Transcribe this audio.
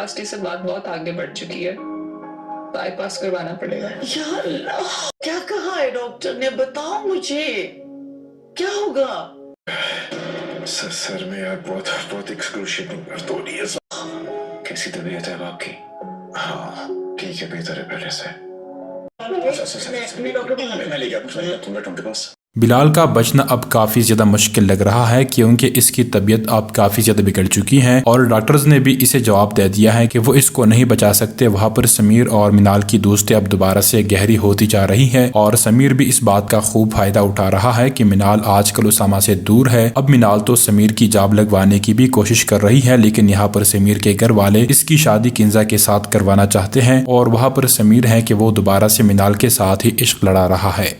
प्लास्टी से बात बहुत आगे बढ़ चुकी है, बाईपास करवाना पड़ेगा। या अल्लाह, क्या कहा है डॉक्टर ने? बताओ मुझे, क्या होगा? सर में यार बहुत बहुत एक्सक्रूशिएटिंग दर्द हो रही है। कैसी तबीयत है अब आपकी? हाँ ठीक है, बेहतर है पहले से। मैं ले गया उनके पास। बिलाल का बचना अब काफ़ी ज़्यादा मुश्किल लग रहा है क्योंकि इसकी तबीयत अब काफ़ी ज़्यादा बिगड़ चुकी है और डॉक्टर्स ने भी इसे जवाब दे दिया है कि वो इसको नहीं बचा सकते। वहाँ पर समीर और मिनाल की दोस्ती अब दोबारा से गहरी होती जा रही है और समीर भी इस बात का खूब फायदा उठा रहा है कि मिनाल आजकल उसामा से दूर है। अब मिनाल तो समीर की जाब लगवाने की भी कोशिश कर रही है, लेकिन यहाँ पर समीर के घर वाले इसकी शादी किंजा के साथ करवाना चाहते हैं और वहाँ पर समीर है कि वो दोबारा से मिनाल के साथ ही इश्क लड़ा रहा है।